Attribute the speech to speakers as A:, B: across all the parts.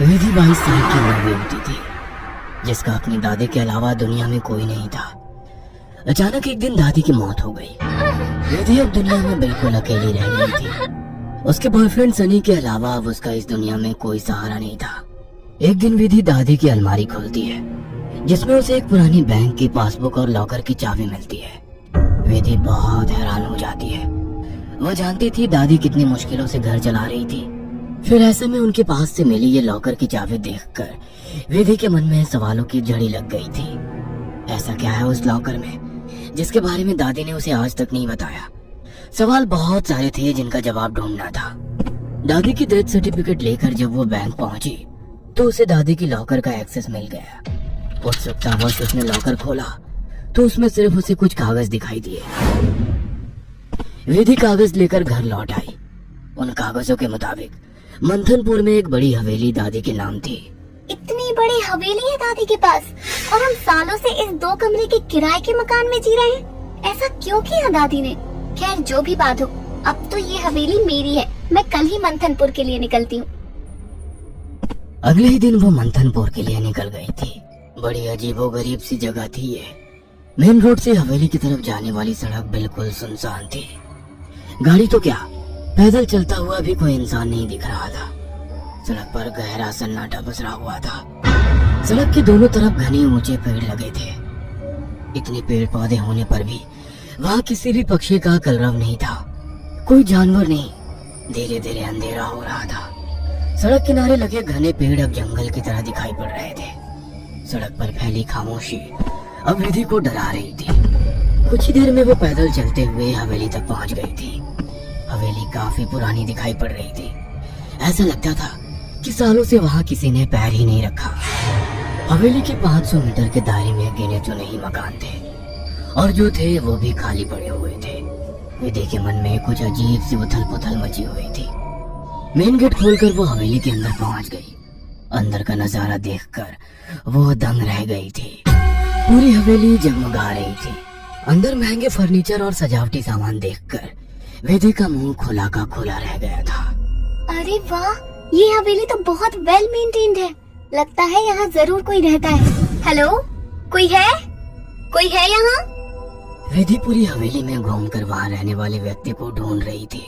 A: विधि 22 साल की उम्र में होती थी, जिसका अपनी दादी के अलावा दुनिया में कोई नहीं था। अचानक एक दिन दादी की मौत हो गई। विधि अब दुनिया में बिल्कुल अकेली रह गई थी। उसके बॉयफ्रेंड सनी के अलावा अब उसका इस दुनिया में कोई सहारा नहीं था। एक दिन विधि दादी की अलमारी खोलती है, जिसमें उसे एक पुरानी बैंक की पासबुक और लॉकर की चाबी मिलती है। विधि बहुत हैरान हो जाती है। वो जानती थी दादी कितनी मुश्किलों से घर चला रही थी। फिर ऐसे में उनके पास से मिली ये लॉकर की चाबी देखकर विधि के मन में सवालों की झड़ी लग गई थी। ऐसा क्या है उस लॉकर में जिसके बारे में दादी ने उसे आज तक नहीं बताया? सवाल बहुत सारे थे जिनका जवाब ढूंढना था। दादी की डेथ सर्टिफिकेट लेकर जब वो बैंक पहुंची तो उसे दादी की लॉकर का एक्सेस मिल गया। उत्सुकतावश उसने लॉकर खोला तो उसमें सिर्फ उसे कुछ कागज दिखाई दिए। विधि कागज लेकर घर लौट आई। उन कागजों के मुताबिक मंथनपुर में एक बड़ी हवेली दादी के नाम थी।
B: इतनी बड़ी हवेली है दादी के पास और हम सालों से इस 2 कमरे के किराए के मकान में जी रहे हैं। ऐसा क्यों किया दादी ने? खैर जो भी बात हो, अब तो ये हवेली मेरी है। मैं कल ही मंथनपुर के लिए निकलती हूँ।
A: अगले ही दिन वो मंथनपुर के लिए निकल गई थी। बड़ी अजीबोगरीब सी जगह थी ये। मेन रोड से हवेली की तरफ जाने वाली सड़क बिल्कुल सुनसान थी। गाड़ी तो क्या, पैदल चलता हुआ भी कोई इंसान नहीं दिख रहा था। सड़क पर गहरा सन्नाटा पसरा हुआ था। सड़क के दोनों तरफ घने ऊंचे पेड़ लगे थे। इतने पेड़ पौधे होने पर भी वहाँ किसी भी पक्षी का कलरव नहीं था। कोई जानवर नहीं। धीरे धीरे अंधेरा हो रहा था। सड़क किनारे लगे घने पेड़ अब जंगल की तरह दिखाई पड़ रहे थे। सड़क पर फैली खामोशी अब विधि को डरा रही थी। कुछ ही देर में वो पैदल चलते हुए हवेली तक पहुंच गई थी। हवेली काफी पुरानी दिखाई पड़ रही थी। ऐसा लगता था कि सालों से वहाँ किसी ने पैर ही नहीं रखा। हवेली के 500 मीटर के दायरे में गिने चुने ही मकान थे और जो थे वो भी खाली पड़े हुए थे। विधि के मन में कुछ अजीब सी उथल पुथल मची हुई थी। मेन गेट खोलकर वो हवेली के अंदर पहुंच गई। अंदर का नजारा देखकर वो दंग रह गई थी। पूरी हवेली जगमगा रही थी। अंदर महंगे फर्नीचर और सजावटी सामान देखकर विधि का मुंह खुला का खुला रह गया था।
B: अरे वाह, ये हवेली तो बहुत वेल मेंटेन्ड है। लगता है यहाँ जरूर कोई रहता है। हेलो, कोई है? कोई है यहाँ?
A: विधि पूरी हवेली में घूमकर वहाँ रहने वाले व्यक्ति को ढूंढ रही थी।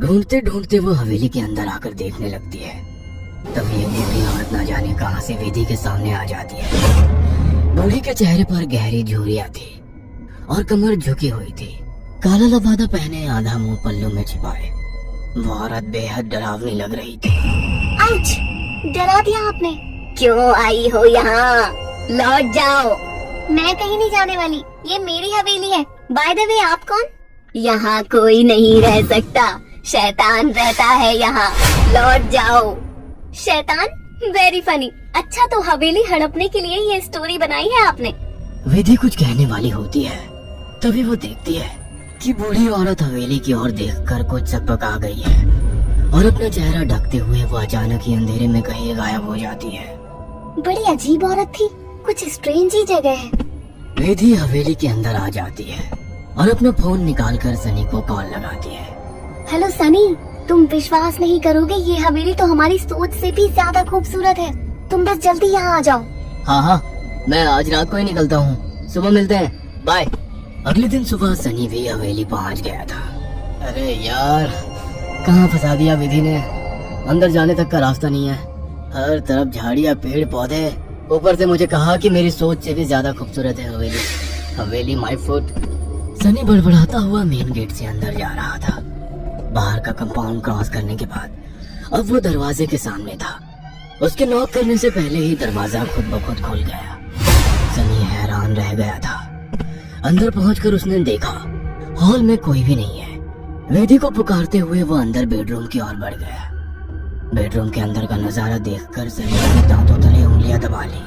A: ढूंढते ढूंढते वो हवेली के अंदर आकर देखने लगती है। तभी एक बूढ़ी औरत न जाने कहां से विधि के सामने आ जाती है। बूढ़ी के चेहरे पर गहरी झुर्रियां थी और कमर झुकी हुई थी। काला लबादा पहने, आधा मुंह पल्लू में छिपाए। वो औरत बेहद डरावनी लग रही थी।
B: आउच! डरा दिया आपने। क्यों आई हो यहाँ? लौट जाओ। मैं कहीं नहीं जाने वाली। ये मेरी हवेली है। बाय द वे, आप कौन? यहाँ कोई नहीं रह सकता। शैतान रहता है यहाँ। लौट जाओ। शैतान? Very funny. अच्छा, तो हवेली हड़पने के लिए ये स्टोरी बनाई है आपने?
A: विधि कुछ कहने वाली होती है, तभी वो देखती है कि बूढ़ी औरत हवेली की ओर देखकर कुछ सकपका गई है और अपना चेहरा ढकते हुए वो अचानक ही अंधेरे में कहीं गायब हो जाती है।
B: बड़ी अजीब औरत थी। कुछ स्ट्रेंज ही जगह है।
A: विधि हवेली के अंदर आ जाती है और अपना फोन निकालकर सनी को कॉल लगाती है।
B: हेलो सनी, तुम विश्वास नहीं करोगे, ये हवेली तो हमारी सोच से भी ज्यादा खूबसूरत है। तुम बस जल्दी यहाँ आ जाओ।
A: हाँ, मैं आज रात को ही निकलता हूँ। सुबह मिलते हैं, बाय। अगले दिन सुबह सनी भी हवेली पहुँच गया था। अरे यार, कहाँ फंसा दिया विधि ने। अंदर जाने तक का रास्ता नहीं है। हर तरफ झाड़ियाँ, पेड़ पौधे। ऊपर से मुझे कहा कि मेरी सोच से भी ज्यादा खूबसूरत है हवेली माय फुट। सनी बड़बड़ाता हुआ मेन गेट से अंदर जा रहा था। बाहर का कंपाउंड क्रॉस करने के बाद अब वो दरवाजे के सामने था। उसके नॉक करने से पहले ही दरवाजा खुद ब खुद खुल गया। सनी हैरान रह गया था। अंदर पहुंचकर उसने देखा हॉल में कोई भी नहीं है। विधि को पुकारते हुए वो अंदर बेडरूम की ओर बढ़ गया। बेडरूम के अंदर का नजारा देखकर सनी ने दांतों तले उंगलियां दबा ली।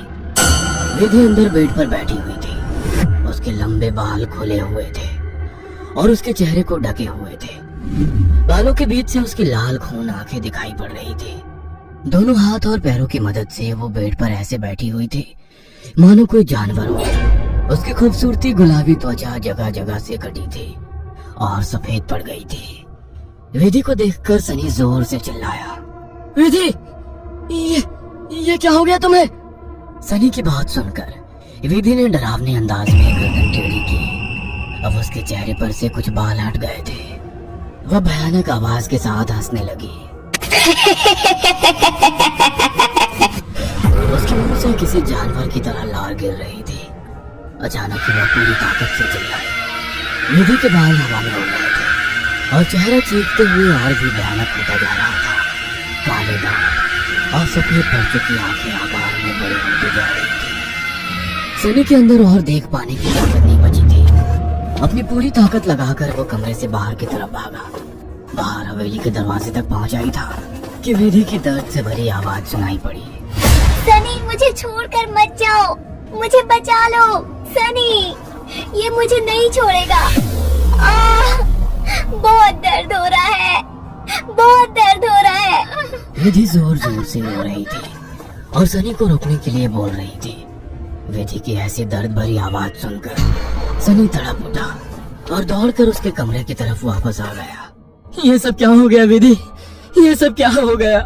A: विधि अंदर बेड पर बैठी हुई थी। उसके लंबे बाल खुले हुए थे और उसके चेहरे को ढके हुए थे। बालों के बीच से उसकी लाल खून आंखें दिखाई पड़ रही थी। दोनों हाथ और पैरों की मदद से वो बेड पर ऐसे बैठी हुई थी मानो कोई जानवर हो। उसकी खूबसूरती गुलाबी त्वचा जगह जगह से कटी थी और सफेद पड़ गई थी। विधि को देखकर सनी जोर से चिल्लाया, विधि, ये क्या हो गया तुम्हें? सनी की बात सुनकर विधि ने डरावने अंदाज में गर्दन टेढ़ी की। अब उसके चेहरे पर से कुछ बाल हट गए थे। वह भयानक आवाज के साथ हंसने लगी। उसके मुंह से किसी जानवर की तरह लार गिर रही थी। अचानक ही वह पूरी ताकत से चिल्लाई। विधि के बाल हवा में उड़ रहे थे और चेहरा चीखते हुए और भी भयानक होता जा रहा था। काले दांत और सफेद पड़ चुकी आंखें आकार में बड़ी होती जा रही थी। सनी के अंदर और देख पाने की ताकत नहीं बची थी। अपनी पूरी ताकत लगाकर वो कमरे से बाहर की तरफ भागा। बाहर हवेली के दरवाजे तक पहुंचा ही था कि विधि की दर्द से भरी आवाज सुनाई पड़ी।
B: सनी, मुझे छोड़कर मत जाओ, मुझे बचा लो। सनी, ये मुझे नहीं छोड़ेगा। बहुत दर्द हो रहा है, बहुत दर्द हो रहा है।
A: विधि जोर जोर से रो रही थी और सनी को रोकने के लिए बोल रही थी। विधि की ऐसी दर्द भरी आवाज सुनकर सनी तड़प उठा और दौड़कर उसके कमरे की तरफ वापस आ गया। ये सब क्या हो गया विधि? ये सब क्या हो गया?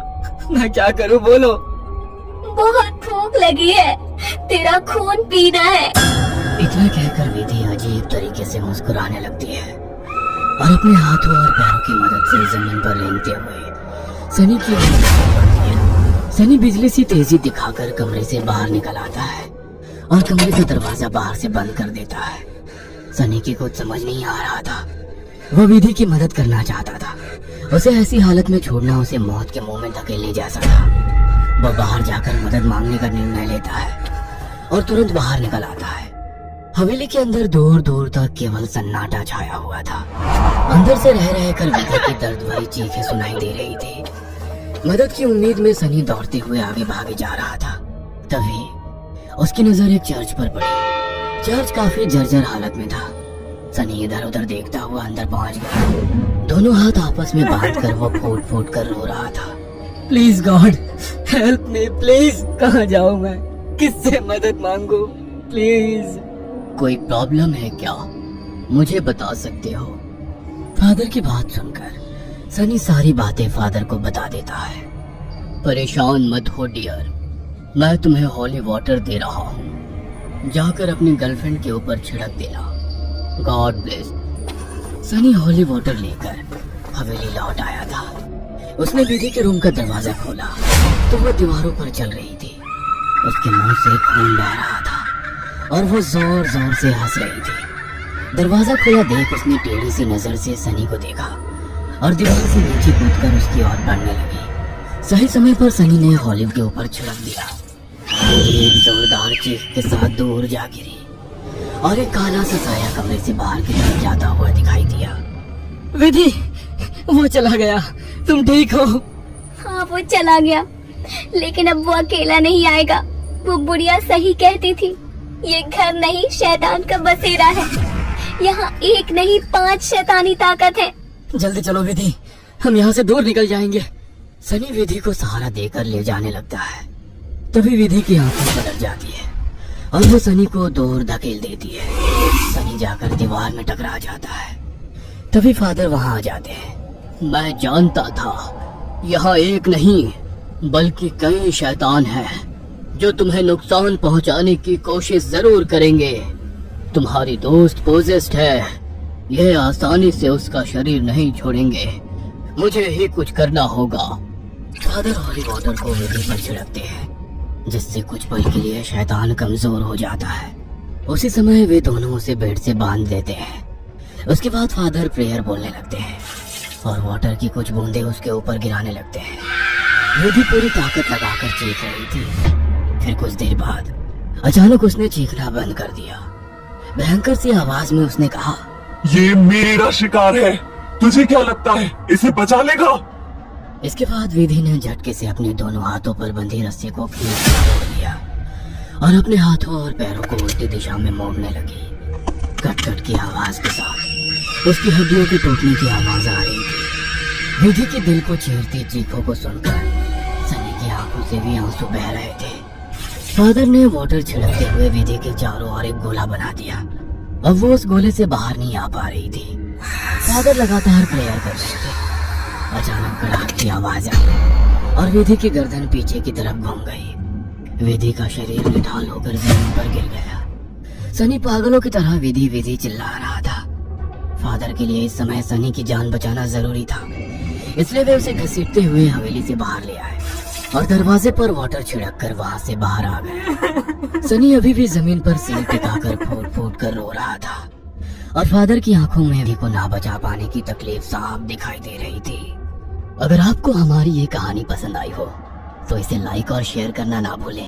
A: मैं क्या करूं, बोलो।
B: बहुत भूख लगी है, तेरा खून पीना है।
A: इतना कहकर विधि अजीब तरीके से मुस्कुराने लगती है और अपने हाथों और पैरों की मदद से जमीन पर रेंगते हुए सनी की ओर बढ़ती है। सनी बिजली सी तेजी दिखाकर कमरे से बाहर निकल आता है और कमरे का दरवाजा बाहर से बंद कर देता है। सनी की कुछ समझ नहीं आ रहा था। वो विधि की मदद करना चाहता था। उसे ऐसी हालत में छोड़ना उसे मौत के मुंह में धकेलने जैसा था। वह बाहर जाकर मदद मांगने का निर्णय लेता है और तुरंत बाहर निकल आता है। हवेली के अंदर दूर दूर तक केवल सन्नाटा छाया हुआ था। अंदर से रह रहकर विधि की दर्द भरी चीखें सुनाई दे रही थी। मदद की उम्मीद में सनी दौड़ते हुए आगे भागे जा रहा था। तभी उसकी नजर एक चर्च पर पड़ी। चर्च काफी जर्जर हालत में था। सनी इधर उधर देखता हुआ अंदर पहुंच गया। दोनों हाथ आपस में बांधकर वो फूट फूट कर रो रहा था। Please God help me, please. कहाँ जाऊं मैं? किससे मदद मांगू? प्लीज। कोई प्रॉब्लम है क्या? मुझे बता सकते हो? फादर की बात सुनकर सनी सारी बातें फादर को बता देता है। परेशान मत हो डियर, मैं तुम्हें हॉली वाटर दे रहा हूँ। जाकर अपनी गर्लफ्रेंड के ऊपर छिड़क देना। God bless. Sunny holy water लेकर हवेली लौट आया था। उसने विधि के रूम का दरवाजा खोला तो वो दीवारों पर चल रही थी। उसके मुंह से खून बह रहा था और वो जोर जोर से हंस रही थी। दरवाजा खुला देख उसने टेढ़ी सी नजर से सनी को देखा और दीवार से नीचे कूदकर उसकी ओर बढ़ने लगी। सही समय पर सनी ने हॉलिव के ऊपर छिड़क दिया। एक जोरदार चीख के साथ दूर जा गिरी और एक काला सा साया कमरे से बाहर की तरफ जाता हुआ दिखाई दिया। विधि, वो चला गया। तुम ठीक हो?
B: हाँ, वो चला गया, लेकिन अब वो अकेला नहीं आएगा। वो बुढ़िया सही कहती थी, ये घर नहीं शैतान का बसेरा है। यहाँ एक नहीं 5 शैतानी ताकत है।
A: जल्दी चलो विधि, हम यहाँ से दूर निकल जाएंगे। सनी विधि को सहारा देकर ले जाने लगता है। तभी विधि की आंखें पलट जाती है और वो सनी को दूर धकेल देती है। सनी जाकर दीवार में टकरा जाता है। तभी फादर वहाँ आ जाते हैं। मैं जानता था यहाँ एक नहीं बल्कि कई शैतान हैं जो तुम्हें नुकसान पहुंचाने की कोशिश जरूर करेंगे। तुम्हारी दोस्त पोजेस्ड है, यह आसानी से उसका शरीर नहीं छोड़ेंगे। मुझे ही कुछ करना होगा। फादर हॉली वाटर को विधि पर छिड़कते हैं जिससे कुछ पल के लिए शैतान कमजोर हो जाता है। उसी समय वे दोनों उसे बेड से बांध देते हैं। उसके बाद फादर प्रेयर बोलने लगते हैं और वाटर की कुछ बूंदें उसके ऊपर गिराने लगते हैं। विधि पूरी ताकत लगाकर चीख रही थी। फिर कुछ देर बाद अचानक उसने चीखना बंद कर दिया। भयंकर सी आवाज में उसने कहा,
C: ये मेरा शिकार है, तुझे क्या लगता है इसे बचा लेगा?
A: इसके बाद विधि ने झटके से अपने दोनों हाथों पर बंधी रस्सी को खींचकर मोड़ लिया और अपने हाथों और पैरों को उल्टी दिशा में मोड़ने लगी। कट कट की आवाज के साथ उसकी हड्डियों के टूटने की आवाज आ रही थी। विधि के दिल को चीरती चीखों को सुनकर सनी की आंखों से भी आंसू बह रहे थे। फादर ने वाटर छिड़कते हुए विधि के चारों ओर एक गोला बना दिया। अब वो उस गोले से बाहर नहीं आ पा रही थी। फादर लगातार प्रेयर कर रहे थे। अचानक कड़ाक की आवाज आई और विधि की गर्दन पीछे की तरफ घूम गई। विधि का शरीर निढाल होकर जमीन पर गिर गया। सनी पागलों की तरह विधि विधि चिल्ला रहा था। फादर के लिए इस समय सनी की जान बचाना जरूरी था, इसलिए वे उसे घसीटते हुए हवेली से बाहर ले आए और दरवाजे पर वाटर छिड़क कर वहां से बाहर आ गए। सनी अभी भी जमीन पर सिर टिकाकर फूट फूट कर रो रहा था और फादर की आंखों में भी को ना बचा पाने की तकलीफ साफ दिखाई दे रही थी। अगर आपको हमारी ये कहानी पसंद आई हो तो इसे लाइक और शेयर करना ना भूलें।